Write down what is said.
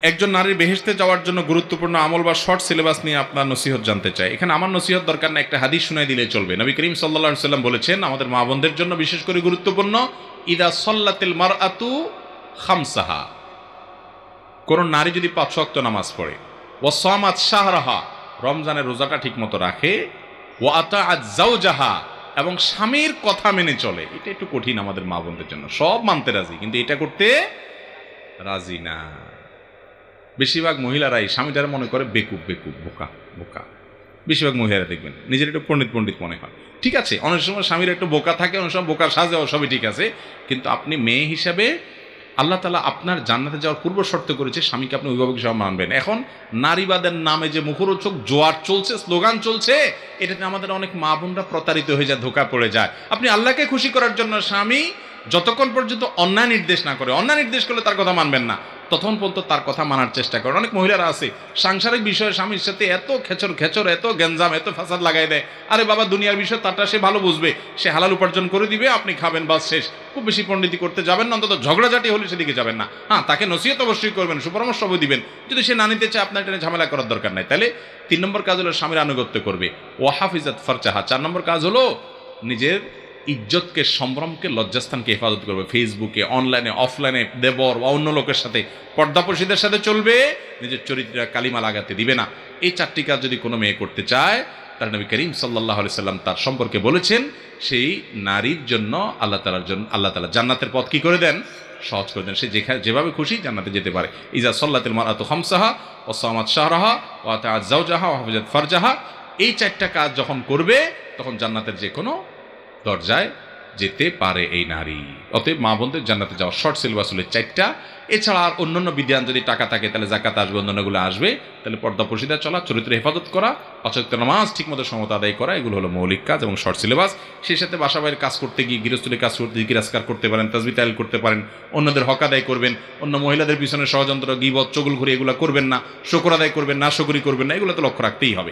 একজন নারীর বেহেশতে যাওয়ার জন্য গুরুত্বপূর্ণ আমল বা শর্ট সিলেবাস নিয়ে আপনার নসিহত জানতে চাই। এখানে আমার নসিহত দরকার না, একটা হাদিস শুনাই দিলে চলবে। নবী করিম সাল্লাল্লাহু আলাইহি সাল্লাম বলেছেন, আমাদের মা বোনদের জন্য বিশেষ করে গুরুত্বপূর্ণ, ইদা সল্লাতিল মারআতু খামসাহা, কোন নারী যদি 5 ওয়াক্ত নামাজ পড়ে, ওয়া সামাত শাহরাহা, রমজানের রোজাটা ঠিকমতো রাখে, ওয়া আতাআত যাওজাহা, এবং স্বামীর কথা মেনে চলে। এটা একটু কঠিন আমাদের মা বোনদের জন্য, সব মানতে রাজি কিন্তু এটা করতে রাজি না। বেশিরভাগ মহিলারাই স্বামীটারা মনে করে বেকুব বেকুব, বোকা বোকা। বেশিরভাগ মহিলারা দেখবেন নিজের একটু পণ্ডিত পণ্ডিত মনে হয়। ঠিক আছে, অনেক সময় স্বামীর একটু বোকা থাকে, অনেক সময় বোকার সাজেও, সবই ঠিক আছে। কিন্তু আপনি মেয়ে হিসাবে আল্লাহ তাআলা আপনার জান্নাতে যাওয়ার পূর্ব শর্ত করেছে স্বামীকে আপনি অভিভাবক হিসাবে মানবেন। এখন নারীবাদের নামে যে মুখরোচক জোয়ার চলছে, স্লোগান চলছে, এটাতে আমাদের অনেক মা বোনরা প্রতারিত হয়ে যায়, ধোঁকা পড়ে যায়। আপনি আল্লাহকে খুশি করার জন্য স্বামী যতক্ষণ পর্যন্ত অন্যায় নির্দেশ না করে, অন্যায় নির্দেশ করলে তার কথা মানবেন না, তখন পর্যন্ত তার কথা মানার চেষ্টা করেন। অনেক মহিলারা আছে সাংসারিক বিষয়ে স্বামীর সাথে এত খেচর, এত গেঞ্জাম, এত ফাসাদ লাগাই দেয়। আরে বাবা, দুনিয়ার বিষয় তারটা সে ভালো বুঝবে, সে হালাল উপার্জন করে দিবে, আপনি খাবেন, বাস শেষ। খুব বেশি পণ্ডিতি করতে যাবেন না, অন্তত ঝগড়াঝাটি হলে সেদিকে যাবেন না। হ্যাঁ, তাকে নসিহত অবশ্যই করবেন, সুপরামর্শ দিবেন। যদি সে না নিতে চায়, আপনার এটা ঝামেলা করার দরকার নাই। তাহলে 3 নম্বর কাজ হলো স্বামীর আনুগত্য করবে। ওয়াহাফিজাত ফারজাহা। 4 নম্বর কাজ হলো নিজের ইজ্জতকে, সম্ভ্রমকে, লজ্জাস্থানকে হেফাজত করবে। ফেসবুকে, অনলাইনে, অফলাইনে, দেবর বা অন্য লোকের সাথে, পর্দাপশীদের সাথে চলবে, নিজের চরিত্রে কালিমা লাগাতে দিবে না। এই 4টি কাজ যদি কোনো মেয়ে করতে চায়, তার নবী করিম সাল্লাল্লাহু আলাইহি সাল্লাম তার সম্পর্কে বলেছেন, সেই নারীর জন্য আল্লাহ তাআলা জান্নাতের পথ কি করে দেন? সহজ করে দেন। সে যেভাবে খুশি জান্নাতে যেতে পারে। ইজা সল্লাতিল মারআতু খামসাহা ওয়া সামাত শাহরাহা ওয়া আতাআত যাওজাহা ওয়া হাফিজাত ফারজাহা, এই 4টা কাজ যখন করবে, তখন জান্নাতের যে কোনো দরজায় যেতে পারে এই নারী। অতএব মা বোনদের জান্নাতে যাওয়ার শর্ট সিলেবাস হলো 4টা। এছাড়া আর অন্যান্য বিধান, যদি টাকা থাকে তাহলে যাকাত আসবে, অন্যান্যগুলো আসবে। তাহলে পর্দা পর্শিদা চলা, চরিত্র হেফাজত করা, 5 ওয়াক্ত নামাজ ঠিকমতো সমত আদায় করা, এগুলো হলো মৌলিক কাজ এবং শর্ট সিলেবাস। সেই সাথে বাসা বাইরের কাজ করতে গিয়ে, গৃহস্থলীর কাজ করতে গিয়ে আজকার করতে পারেন, তাসবিহ তাহলিল করতে পারেন, অন্যদের হক আদায় করবেন, অন্য মহিলাদের পিছনে ষড়যন্ত্র, গীবত, চগলখড়ি এগুলো করবেন না, শুকর আদায় করবেন না, শুকরি করবেন না, এগুলো তো লক্ষ্য রাখতেই হবে।